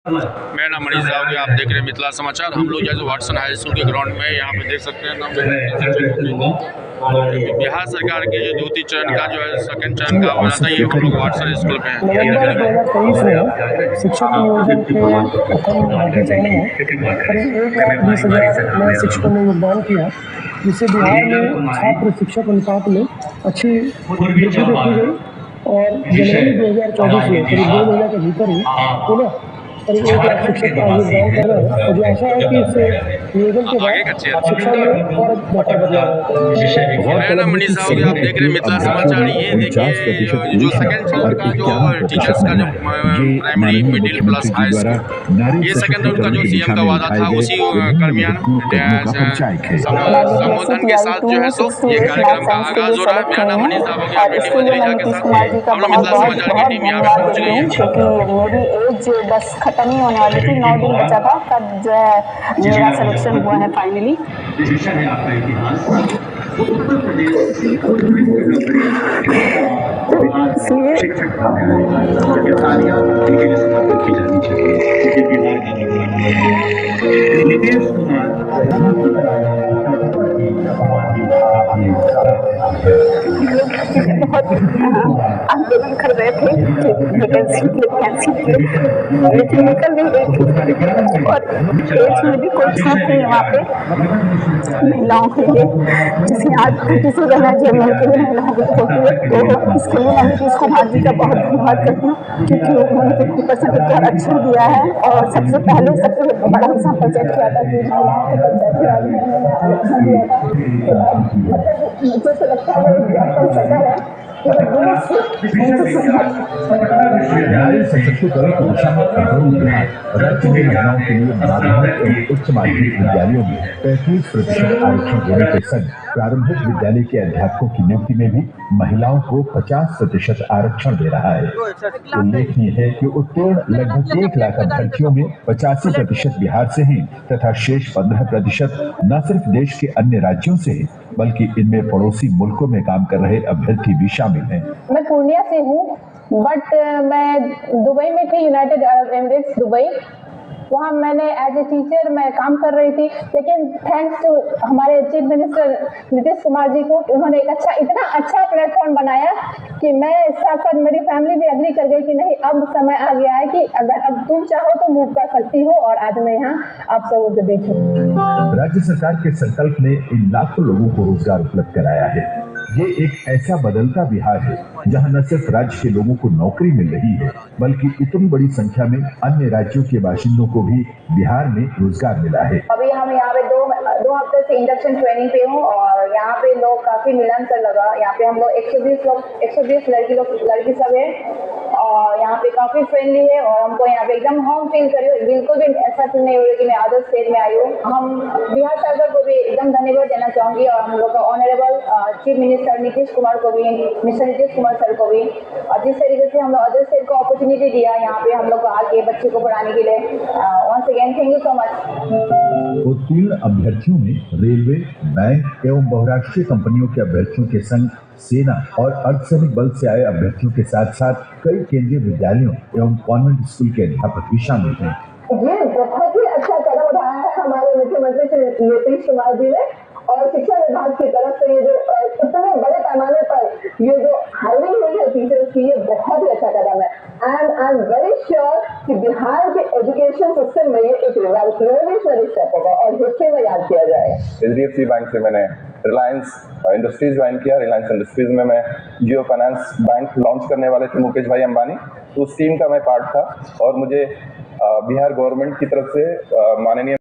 मेरा नाम मनीष राव, आप देख रहे हैं मिथिला समाचार। हम लोग जैसे वाटसन हाई स्कूल के ग्राउंड में यहाँ पे देख सकते हैं बिहार सरकार के जो द्वितीय चरण का जो है सेकंड चरण का हो रहा था, ये हम लोग वाटसन स्कूल पे हैं। नवंबर 2023 में शिक्षक नियोजन के प्रथम भर्ती चरण में करीब 1,20,000 नए शिक्षकों ने योगदान किया, जिससे बिहार में छात्र शिक्षक अनुपात में अच्छी वृद्धि देखी गई और जनवरी 2024 में करीब 2 महीने के भीतर ही पुनः करीब 1 लाख शिक्षक का योगदान कर रहे हैं। मुझे आशा है कि इससे नियोजन के बाद शिक्षा में और बेहतर बदलाव होगा। मेरा नाम मनीष राव, आप देख रहे हैं मिथिला समाचार। ये देखिए जो सेकंड चरण का जो टीचर्स का जो primary, middle plus high school, ये सेकंड राउंड का जो सीएम का वादा था, उसी कर्मियान संबोधन के साथ जो है सो ये कार्यक्रम का आगाज हो रहा है। मेरा नाम मनीष राव, आप बेटी मंजलिका के साथ हम लोग मिथिला समाचार की टीम यहाँ पे पहुँच गई है। खत्म ही होने वाली थी, 9 दिन बचा था, तब जो है मेरा सिलेक्शन हुआ है फाइनली। नीतीश कुमार बहुत आंदोलन कर रहे थे लेकिन निकल नहीं रही थी और एज में भी कोई छूट नहीं वहाँ पे महिलाओं के लिए, जैसे आज किसी गंगा जी के लिए महिलाओं को होती है। तो इसके लिए मैं नीतीश कुमार जी का बहुत धन्यवाद करती हूँ, क्योंकि उन्होंने 50% का आरक्षण दिया है और सबसे पहले सबसे बड़ा एग्जाम्पल सेट किया था कि महिलाओं को पंचायती राज में आरक्षण दिया था। मुझे तो लगता है एग्जाम्पल सचा है। नारी सशक्तिकरण की दिशा में राज्य में महिलाओं के लिए माध्यमिक एवं उच्च माध्यमिक विद्यालयों में 35% आरक्षण देने के संग प्रारंभिक विद्यालय के अध्यापकों की नियुक्ति में भी महिलाओं को 50% आरक्षण दे रहा है। उल्लेखनीय है कि उत्तीर्ण लगभग 1 लाख अभ्यर्थियों में 85% बिहार से हैं तथा शेष 15% न सिर्फ देश के अन्य राज्यों से हैं, बल्कि इनमें पड़ोसी मुल्कों में काम कर रहे अभ्यर्थी भी शामिल हैं। मैं पूर्णिया से हूँ, बट मैं दुबई में थी, यूनाइटेड अरब एमिरेट्स दुबई। वहाँ मैंने एज ए टीचर मैं काम कर रही थी, लेकिन थैंक्स टू हमारे चीफ मिनिस्टर नीतीश कुमार जी को, उन्होंने एक इतना अच्छा प्लेटफॉर्म बनाया कि मैं साथ साथ मेरी फैमिली भी एग्री कर गई कि नहीं, अब समय आ गया है कि अगर अब तुम चाहो तो मूव कर सकती हो, और आज मैं यहाँ आप सबों के बीच हूँ। राज्य सरकार के संकल्प ने इन लाखों लोगों को रोजगार उपलब्ध कराया है। ये एक ऐसा बदलता बिहार है जहां न सिर्फ राज्य के लोगों को नौकरी मिल रही है, बल्कि इतनी बड़ी संख्या में अन्य राज्यों के बाशिंदों को भी बिहार में रोजगार मिला है। अभी हम यहाँ पे दो हफ्ते से इंडक्शन ट्रेनिंग पे हूँ और यहाँ पे लोग काफी मिलनसार लगा। यहाँ पे हम लोग 120 लड़की सब है और यहाँ पे काफी फ्रेंडली है और हमको यहाँ पे एकदम होम फील करियो, बिल्कुल भी ऐसा फील नहीं हो रहा कि मैं अदर स्टेट में आई हूँ। हम बिहार सरकार को भी एकदम धन्यवाद देना चाहूंगी और हम लोग का honourable chief minister Nitish Kumar को भी, मिस्टर नीतीश कुमार सर को भी, और जिस तरीके से हम लोग अदर स्टेट को अपॉर्चुनिटी दिया यहाँ पे हम लोग को आके बच्चे को पढ़ाने के लिए, once again thank you so much. उत्तीर्ण अभ्यर्थियों में रेलवे, बैंक एवं बहुराष्ट्रीय कंपनियों के अभ्यर्थियों के संग सेना और अर्धसैनिक बल से आए अभ्यर्थियों के साथ साथ कई केंद्रीय विद्यालयों एवं कॉन्वेंट स्कूल के अध्यापक भी शामिल हैं। ये बहुत ही अच्छा कदम उठाया है हमारे मुख्यमंत्री श्री नीतीश कुमार जी ने, और शिक्षा विभाग की तरफ से ये जो इतने बड़े पैमाने पर ये जो हायरिंग हुई है टीचर्स की, ये बहुत ही अच्छा कदम है। And I am very sure कि बिहार के एजुकेशन सिस्टम में ये एक रेवोल्यूशनरी स्टेप होगा और हिस्ट्री में याद किया जाएगा। HDFC बैंक से मैंने रिलायंस इंडस्ट्रीज ज्वाइन किया। रिलायंस इंडस्ट्रीज में मैं जियो फाइनेंस बैंक लॉन्च करने वाले थे मुकेश भाई अंबानी, तो उस टीम का मैं पार्ट था और मुझे बिहार गवर्नमेंट की तरफ से माननीय